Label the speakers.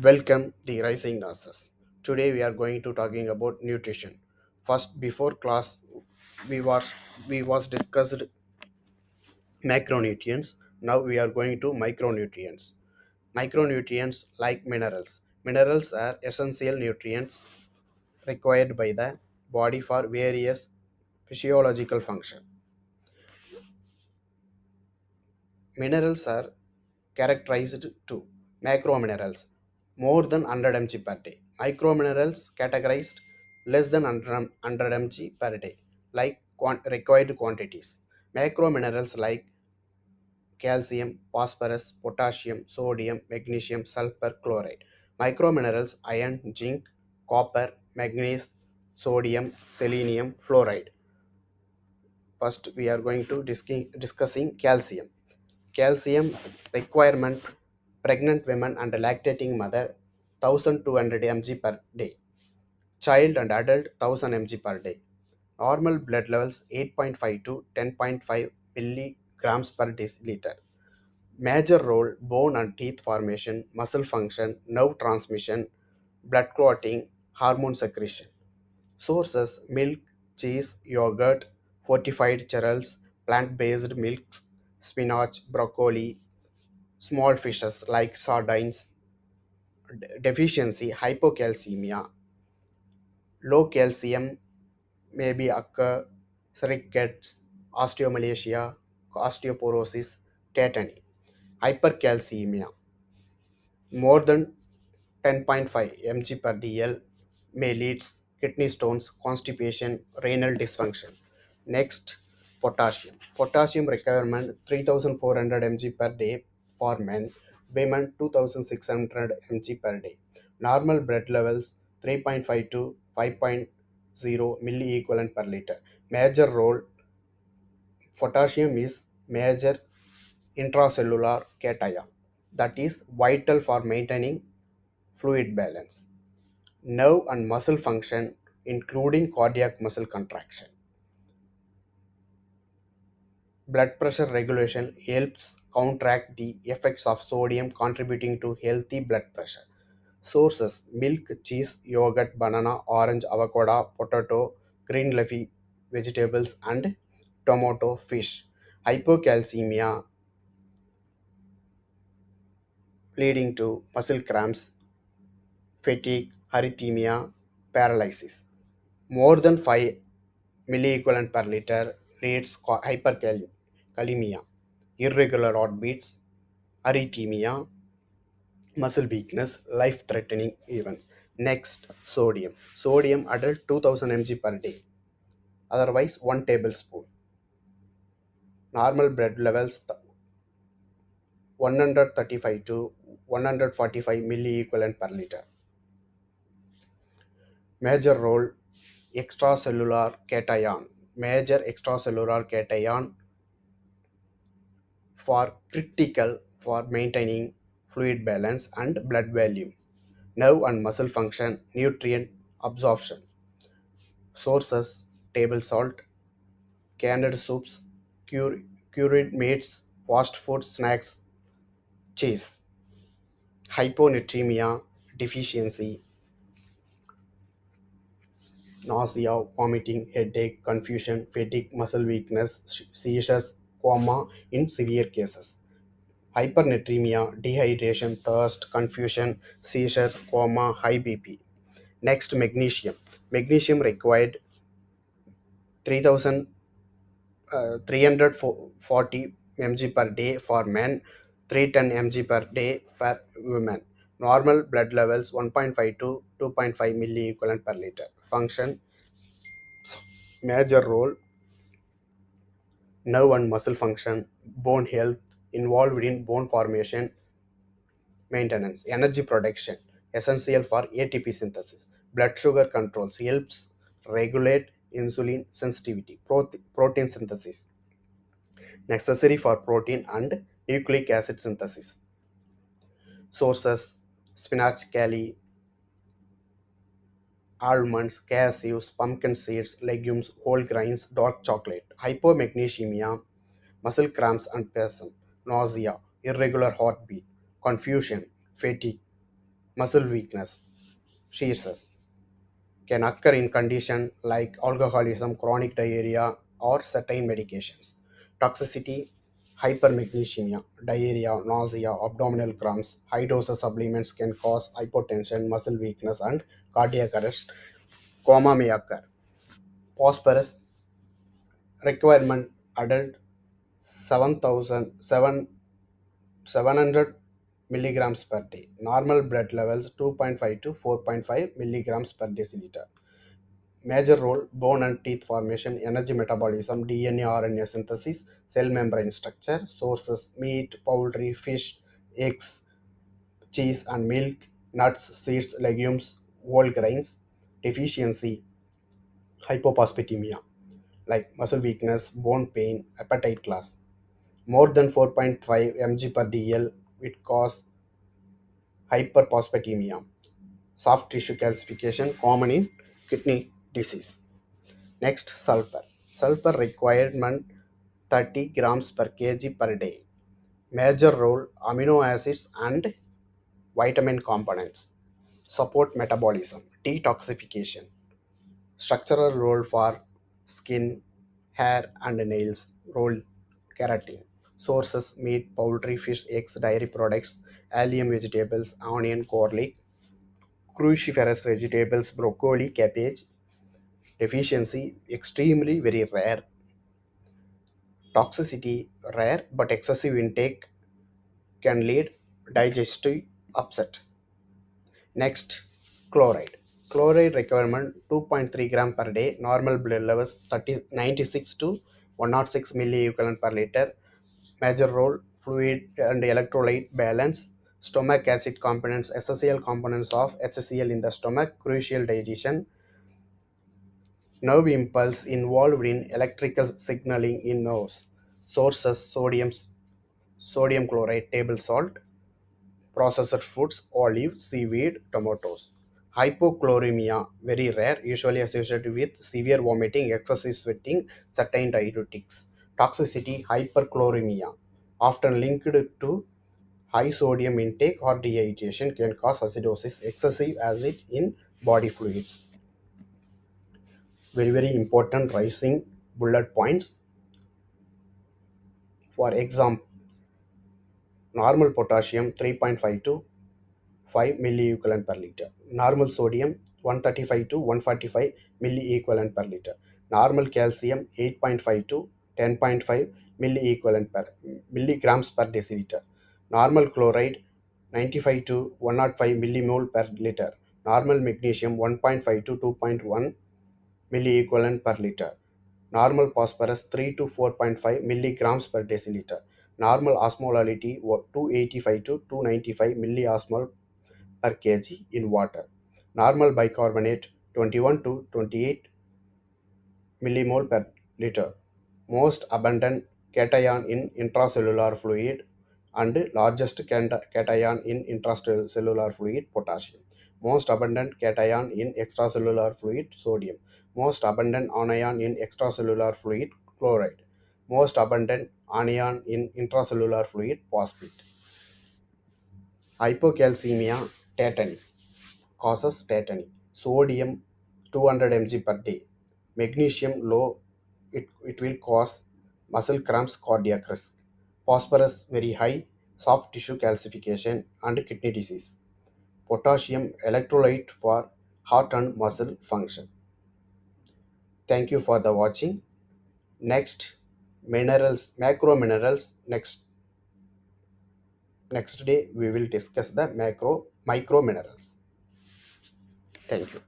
Speaker 1: Welcome the rising nurses. Today we are going to talking about nutrition. First, before class, we was we was discussed macronutrients. Now we are going to micronutrients. Micronutrients like minerals. Minerals are essential nutrients required by the body for various physiological function. Minerals are characterized to macrominerals more than 100 mg per day. Microminerals categorized less than 100 mg per day, like required quantities. Macrominerals like calcium, phosphorus, potassium, sodium, magnesium, sulfur, chloride. Microminerals iron, zinc, copper, manganese, sodium, selenium, fluoride. First, we are going to discussing calcium. Calcium requirement pregnant women and lactating mother 1200 mg per day. Child and adult 1000 mg per day. Normal blood levels 8.5 to 10.5 milligrams per deciliter. Major role bone and teeth formation, muscle function, nerve transmission, blood clotting, hormone secretion. Sources milk, cheese, yogurt, fortified cereals, plant based milks, spinach, broccoli, small fishes like sardines. Deficiency, hypocalcemia, low calcium may be occur, rickets, osteomalacia, osteoporosis, tetany. Hypercalcemia, more than 10.5 mg per dl may lead kidney stones, constipation, renal dysfunction. Next, potassium. Potassium requirement 3400 mg per day for men, women 2600 mg per day. Normal blood levels 3.5 to 5.0 milliequivalent per liter. Major role, potassium is major intracellular cation that is vital for maintaining fluid balance, nerve and muscle function, including cardiac muscle contraction. Blood pressure regulation helps counteract the effects of sodium, contributing to healthy blood pressure. Sources milk, cheese, yogurt, banana, orange, avocado, potato, green leafy vegetables, and tomato, fish. Hypocalcemia leading to muscle cramps, fatigue, arrhythmia, paralysis. More than 5 milliequivalent per liter leads hyperkalemia, irregular heartbeats, arrhythmia, muscle weakness, life-threatening events. Next, sodium. Sodium adult 2000 mg per day, otherwise 1 tablespoon. Normal blood levels 135 to 145 milliequivalent per liter. Major role, extracellular cation. Major extracellular cation for critical for maintaining fluid balance and blood volume, nerve and muscle function, nutrient absorption. Sources table salt, canned soups, cured meats, fast food snacks, cheese. Hyponatremia deficiency, nausea, vomiting, headache, confusion, fatigue, muscle weakness, seizures, coma in severe cases. Hypernatremia, dehydration, thirst, confusion, seizure, coma, high BP. Next, magnesium. Magnesium required 3,340 mg per day for men, 310 mg per day for women. Normal blood levels 1.5 to 2.5 milliequivalent per liter. Function, major role, nerve and muscle function, bone health, involved in bone formation, maintenance, energy production, essential for ATP synthesis, blood sugar controls, helps regulate insulin sensitivity, protein synthesis, necessary for protein and nucleic acid synthesis. Sources spinach, kale, almonds, cashews, pumpkin seeds, legumes, whole grains, dark chocolate. Hypomagnesemia, muscle cramps and spasm, nausea, irregular heartbeat, confusion, fatigue, Muscle weakness, shears, can occur in conditions like alcoholism, chronic diarrhea, or certain medications. Toxicity, hypermagnesemia, diarrhea, nausea, abdominal cramps. High doses supplements can cause hypotension, muscle weakness, and cardiac arrest. Coma may occur. Phosphorus requirement adult 7,700 milligrams per day. Normal blood levels 2.5 to 4.5 milligrams per deciliter. Major role bone and teeth formation, energy metabolism, DNA RNA synthesis, cell membrane structure. Sources meat, poultry, fish, eggs, cheese and milk, nuts, seeds, legumes, whole grains. Deficiency, hypophosphatemia like muscle weakness, bone pain, appetite loss. More than 4.5 mg per dl, it cause hyperphosphatemia. Soft tissue calcification common in kidney disease. Next, sulfur. Sulfur requirement 30 grams per kg per day. Major role amino acids and vitamin components. Support metabolism, detoxification. Structural role for skin, hair and nails. Role keratin. Sources meat, poultry, fish, eggs, dairy products, allium vegetables, onion, garlic, cruciferous vegetables, broccoli, cabbage. Deficiency extremely very rare. Toxicity rare, but excessive intake can lead digestive upset. Next, chloride. Chloride requirement 2.3 gram per day. Normal blood levels 96 to 106 milliequivalent per liter. Major role fluid and electrolyte balance. Stomach acid components, essential components of HCl in the stomach, crucial digestion. Nerve impulse involved in electrical signaling in nerves. Sources sodium chloride, table salt, processed foods, olive, seaweed, tomatoes. Hypochloremia, very rare, usually associated with severe vomiting, excessive sweating, certain diuretics. Toxicity, hyperchloremia, often linked to high sodium intake or dehydration, can cause acidosis, excessive acid in body fluids. Very, very important rising bullet points. For example, normal potassium 3.5 to 5 milliequivalent per liter. Normal sodium 135 to 145 milliequivalent per liter. Normal calcium 8.5 to 10.5 milliequivalent per milligrams per deciliter. Normal chloride 95 to 105 millimole per liter. Normal magnesium 1.5 to 2.1 milliequivalent per liter. Normal phosphorus 3 to 4.5 milligrams per deciliter. Normal osmolality 285 to 295 milliosmol per kg in water. Normal bicarbonate 21 to 28 millimole per liter. Most abundant cation in intracellular fluid and largest cation in intracellular fluid potassium. Most abundant cation in extracellular fluid sodium. Most abundant anion in extracellular fluid chloride. Most abundant anion in intracellular fluid phosphate. Hypocalcemia tetany causes tetany. Sodium 200 mg per day. Magnesium low, it will cause muscle cramps, cardiac risk. Phosphorus very high, soft tissue calcification and kidney disease. Potassium electrolyte for heart and muscle function. Thank you for the watching. Next, minerals, macro minerals. Next day we will discuss the micro minerals. Thank you.